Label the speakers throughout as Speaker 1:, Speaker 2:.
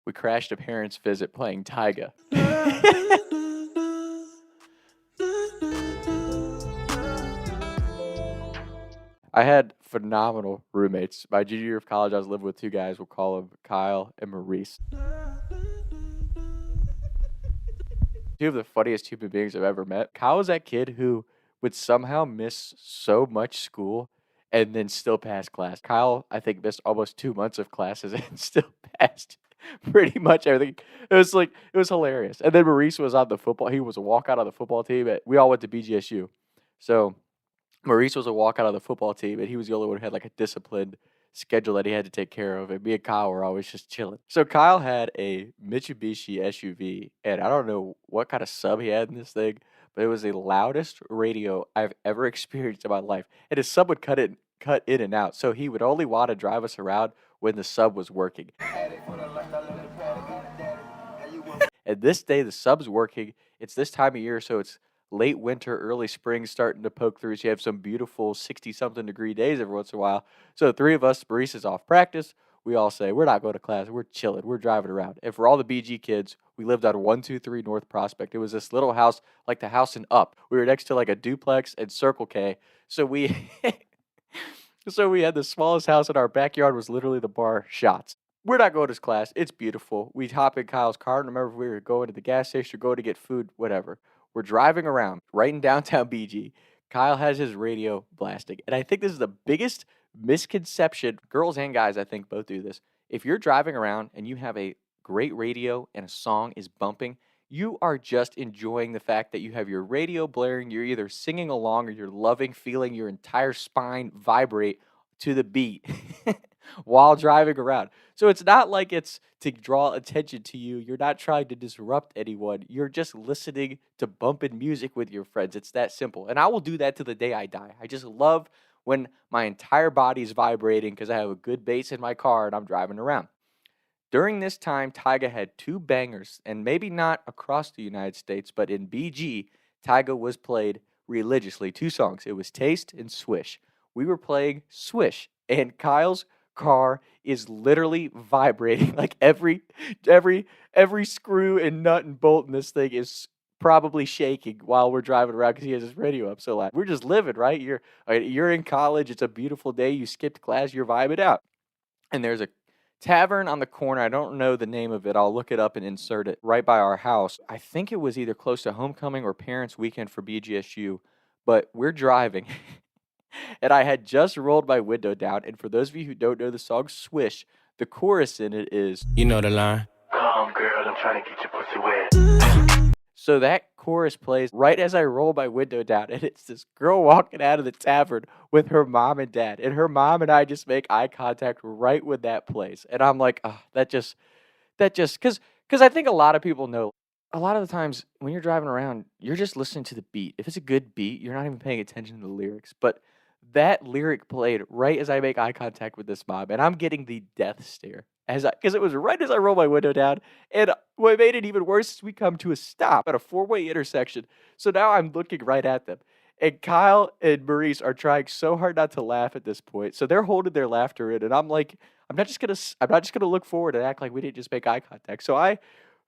Speaker 1: we crashed a parent's visit playing Tyga. I had phenomenal roommates. My junior year of college, I was living with two guys. We'll call them Kyle and Maurice. Two of the funniest human beings I've ever met. Kyle was that kid who would somehow miss so much school and then still pass class. Kyle, I think, missed almost 2 months of classes and still passed pretty much everything. It was hilarious. And then Maurice was on the football. He was a walkout on the football team. We all went to BGSU. So Maurice was a walkout on the football team, and he was the only one who had like a disciplined schedule that he had to take care of. And me and Kyle were always just chilling. So Kyle had a Mitsubishi SUV, and I don't know what kind of sub he had in this thing, but it was the loudest radio I've ever experienced in my life. And his sub would cut in and out, so he would only want to drive us around when the sub was working. And this day, the sub's working. It's this time of year, so it's late winter, early spring starting to poke through. So you have some beautiful 60-something degree days every once in a while. So the three of us, Maurice is off practice. We all say, we're not going to class. We're chilling. We're driving around. And for all the BG kids, we lived on 123 North Prospect. It was this little house, like the house in Up. We were next to like a duplex and Circle K. So we had the smallest house in our backyard was literally the bar Shots. We're not going to class. It's beautiful. We hop in Kyle's car. And remember, if we were going to the gas station or going to get food, whatever. We're driving around right in downtown BG. Kyle has his radio blasting. And I think this is the biggest misconception. Girls and guys, I think, both do this. If you're driving around and you have a great radio and a song is bumping, you are just enjoying the fact that you have your radio blaring. You're either singing along or you're feeling your entire spine vibrate to the beat while driving around. So it's not like it's to draw attention to you. You're not trying to disrupt anyone. You're just listening to bumping music with your friends. It's that simple. And I will do that to the day I die. I just love when my entire body is vibrating because I have a good bass in my car and I'm driving around. During this time, Tyga had two bangers, and maybe not across the United States, but in BG, Tyga was played religiously. Two songs. It was Taste and Swish. We were playing Swish, and Kyle's car is literally vibrating. Like every screw and nut and bolt in this thing is probably shaking while we're driving around because he has his radio up so loud. We're just living, right? You're in college. It's a beautiful day. You skipped class. You're vibing out. And there's a tavern on the corner. I don't know the name of it. I'll look it up and insert it right by our house. I think it was either close to homecoming or parents' weekend for BGSU, but we're driving. And I had just rolled my window down. And for those of you who don't know the song Swish, the chorus in it is,
Speaker 2: you know the line.
Speaker 3: Come, girl, I'm trying to get your pussy wet.
Speaker 1: So that chorus plays right as I roll my window down. And it's this girl walking out of the tavern with her mom and dad. And her mom and I just make eye contact right when that plays. And I'm like, oh, that just, because I think a lot of people know, a lot of the times when you're driving around, you're just listening to the beat. If it's a good beat, you're not even paying attention to the lyrics. But that lyric played right as I make eye contact with this mom, and I'm getting the death stare because it was right as I roll my window down. And what made it even worse is we come to a stop at a four-way intersection. So now I'm looking right at them, and Kyle and Maurice are trying so hard not to laugh at this point. So they're holding their laughter in, and I'm like, I'm not just gonna look forward and act like we didn't just make eye contact. So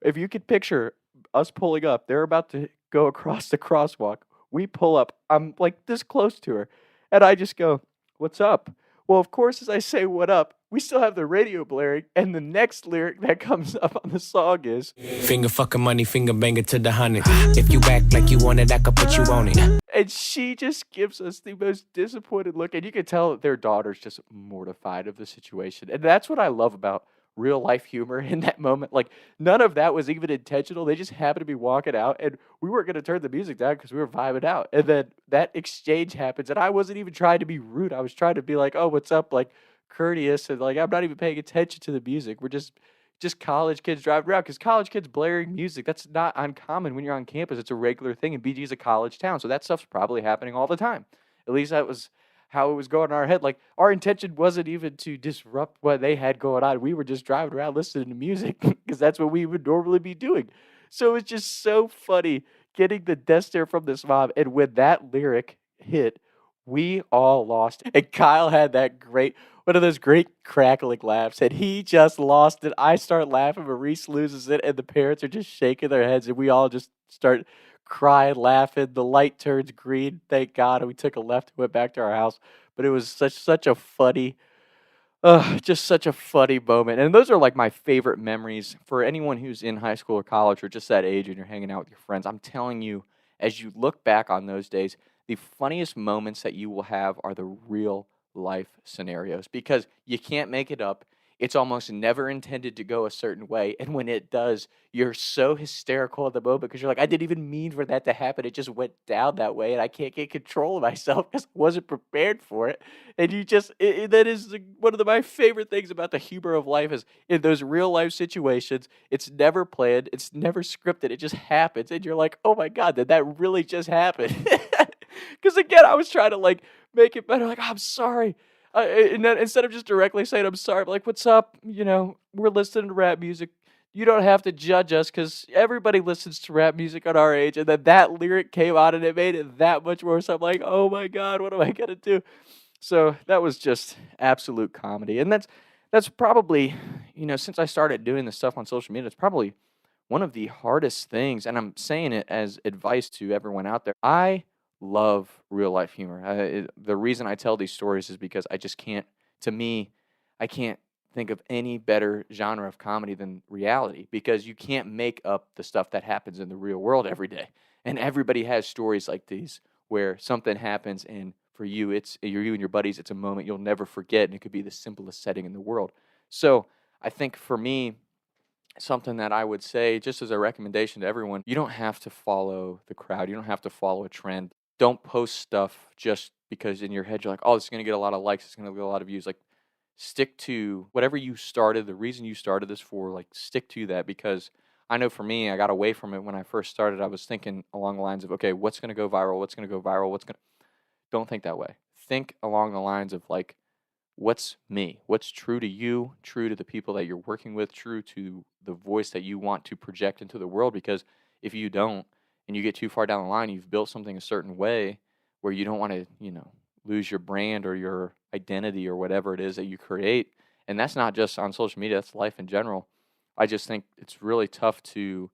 Speaker 1: if you could picture us pulling up, they're about to go across the crosswalk. We pull up. I'm like this close to her. And I just go, what's up? Well, of course, as I say, what up, we still have the radio blaring. And the next lyric that comes up on the song is,
Speaker 2: finger fucking money, finger banger to the hundred. If you act like you want it, I can put you on it.
Speaker 1: And she just gives us the most disappointed look. And you can tell that their daughter's just mortified of the situation. And that's what I love about real life humor in that moment. Like, none of that was even intentional. They just happened to be walking out, and we weren't going to turn the music down because we were vibing out. And then that exchange happens, and I wasn't even trying to be rude. I was trying to be like, oh, what's up? Like, courteous, and like, I'm not even paying attention to the music. We're just college kids driving around, because college kids blaring music, that's not uncommon when you're on campus. It's a regular thing, and BG is a college town, so that stuff's probably happening all the time. At least that was how it was going in our head. Like, our intention wasn't even to disrupt what they had going on. We were just driving around listening to music because that's what we would normally be doing. So it's just so funny getting the death stare from this mom. And when that lyric hit, We all lost. And Kyle had that great, one of those great crackling laughs, and he just lost it. I start laughing, Maurice loses it, and the parents are just shaking their heads, and we all just start crying, laughing. The light turns green, thank God, and we took a left and went back to our house. But it was such a funny, just such a funny moment. And those are like my favorite memories for anyone who's in high school or college or just that age and you're hanging out with your friends. I'm telling you, as you look back on those days, the funniest moments that you will have are the real life scenarios because you can't make it up. It's almost never intended to go a certain way. And when it does, you're so hysterical at the moment because you're like, I didn't even mean for that to happen. It just went down that way and I can't get control of myself because I wasn't prepared for it. And you just, that is one of my favorite things about the humor of life is in those real life situations, it's never planned, it's never scripted, it just happens. And you're like, oh my God, did that really just happen? Because again, I was trying to like make it better. Like, I'm sorry. And then instead of just directly saying I'm sorry, I'm like, what's up? We're listening to rap music. You don't have to judge us because everybody listens to rap music at our age. And then that lyric came out and it made it that much worse. I'm like, oh my God, what am I going to do? So that was just absolute comedy. And that's probably, since I started doing this stuff on social media, it's probably one of the hardest things. And I'm saying it as advice to everyone out there. I love real life humor. The reason I tell these stories is because I just can't, to me, I can't think of any better genre of comedy than reality because you can't make up the stuff that happens in the real world every day. And everybody has stories like these where something happens and for you, it's you and your buddies, it's a moment you'll never forget and it could be the simplest setting in the world. So I think for me, something that I would say just as a recommendation to everyone, you don't have to follow the crowd. You don't have to follow a trend. Don't post stuff just because in your head you're like, oh, this is going to get a lot of likes, it's going to get a lot of views. Like, stick to whatever you started, the reason you started this for, like, stick to that because I know for me, I got away from it when I first started. I was thinking along the lines of, okay, what's going to go viral? What's going to go viral? Don't think that way. Think along the lines of, like, what's me? What's true to you, true to the people that you're working with, true to the voice that you want to project into the world? Because if you don't, and you get too far down the line, you've built something a certain way where you don't want to, lose your brand or your identity or whatever it is that you create. And that's not just on social media, that's life in general. I just think it's really tough to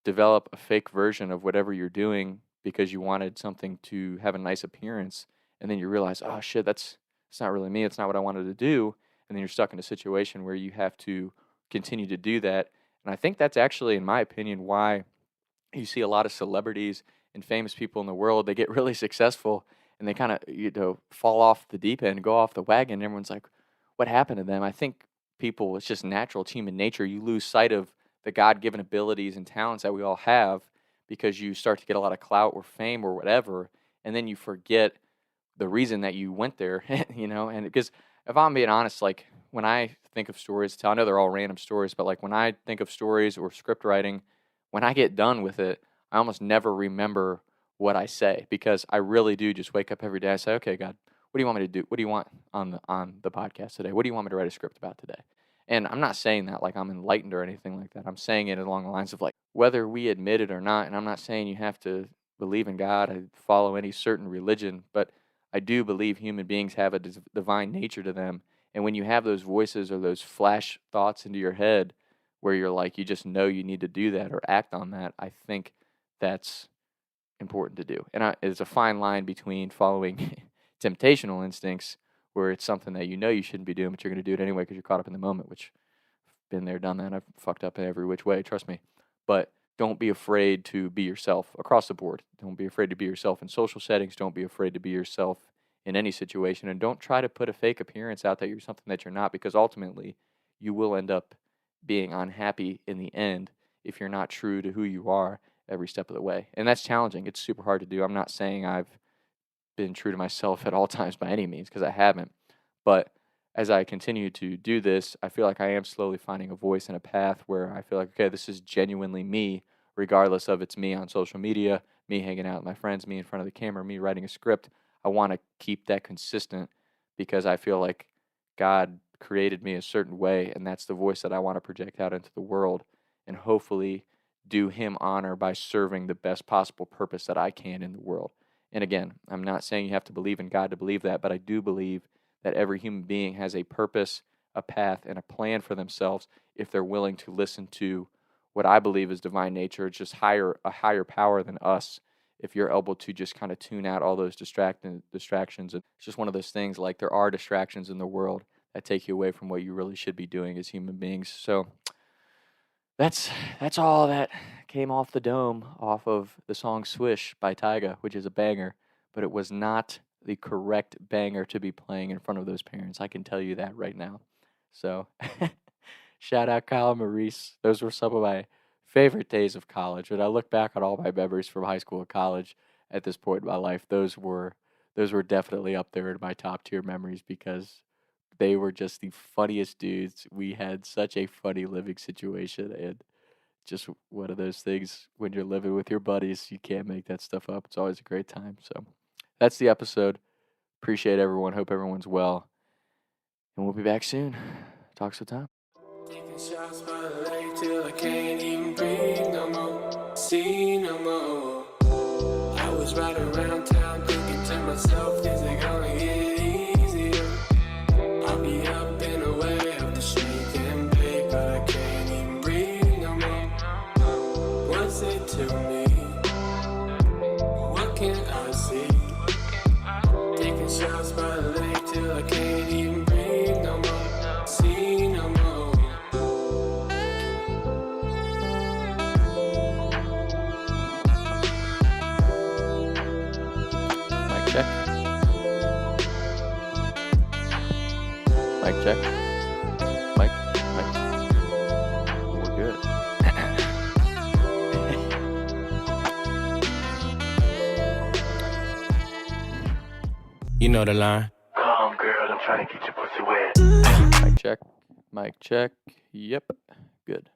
Speaker 1: develop a fake version of whatever you're doing because you wanted something to have a nice appearance. And then you realize, oh shit, it's not really me. It's not what I wanted to do. And then you're stuck in a situation where you have to continue to do that. And I think that's actually, in my opinion, why you see a lot of celebrities and famous people in the world, they get really successful and they kind of, fall off the deep end, go off the wagon. And everyone's like, what happened to them? I think people, it's just natural, it's human nature. You lose sight of the God-given abilities and talents that we all have because you start to get a lot of clout or fame or whatever. And then you forget the reason that you went there, and because if I'm being honest, like when I think of stories to tell, I know they're all random stories, but like when I think of stories or script writing, when I get done with it, I almost never remember what I say because I really do just wake up every day and say, okay, God, what do you want me to do? What do you want on the podcast today? What do you want me to write a script about today? And I'm not saying that like I'm enlightened or anything like that. I'm saying it along the lines of like whether we admit it or not. And I'm not saying you have to believe in God or follow any certain religion, but I do believe human beings have a divine nature to them. And when you have those voices or those flash thoughts into your head where you're like, you just know you need to do that or act on that, I think that's important to do. And it's a fine line between following temptational instincts where it's something that you know you shouldn't be doing, but you're going to do it anyway because you're caught up in the moment, which I've been there, done that. I've fucked up in every which way, trust me. But don't be afraid to be yourself across the board. Don't be afraid to be yourself in social settings. Don't be afraid to be yourself in any situation. And don't try to put a fake appearance out that you're something that you're not, because ultimately you will end up being unhappy in the end if you're not true to who you are every step of the way. And that's challenging. It's super hard to do. I'm not saying I've been true to myself at all times by any means, because I haven't. But as I continue to do this, I feel like I am slowly finding a voice and a path where I feel like, okay, this is genuinely me, regardless of it's me on social media, me hanging out with my friends, me in front of the camera, me writing a script. I want to keep that consistent because I feel like God created me a certain way, and that's the voice that I want to project out into the world and hopefully do him honor by serving the best possible purpose that I can in the world. And again, I'm not saying you have to believe in God to believe that, but I do believe that every human being has a purpose, a path, and a plan for themselves if they're willing to listen to what I believe is divine nature. It's just a higher power than us. If you're able to just kind of tune out all those distractions, it's just one of those things. Like, there are distractions in the world that take you away from what you really should be doing as human beings. So that's all that came off the dome off of the song Swish by Tyga, which is a banger, but it was not the correct banger to be playing in front of those parents. I can tell you that right now. So shout out Kyle and Maurice. Those were some of my favorite days of college. When I look back on all my memories from high school and college at this point in my life, those were definitely up there in my top tier memories because they were just the funniest dudes. We had such a funny living situation, and just one of those things when you're living with your buddies, you can't make that stuff up. It's always a great time. So that's the episode. Appreciate everyone. Hope everyone's well. And we'll be back soon. Talk sometime.
Speaker 2: Taking shots by the lake till I can't even breathe no more, see no more. I was riding around town thinking to myself, is it gonna get easier? I'll be up and away up the street getting paid, but I can't even breathe no more. What's it to me? What can I see? Taking shots by the lake till I can't even breathe no more, see no more.
Speaker 1: Mic check. Mic check. Mic. We're good.
Speaker 2: You know the line.
Speaker 3: Come, girl, I'm trying to get your pussy wet.
Speaker 1: Mic check. Mic check. Yep. Good.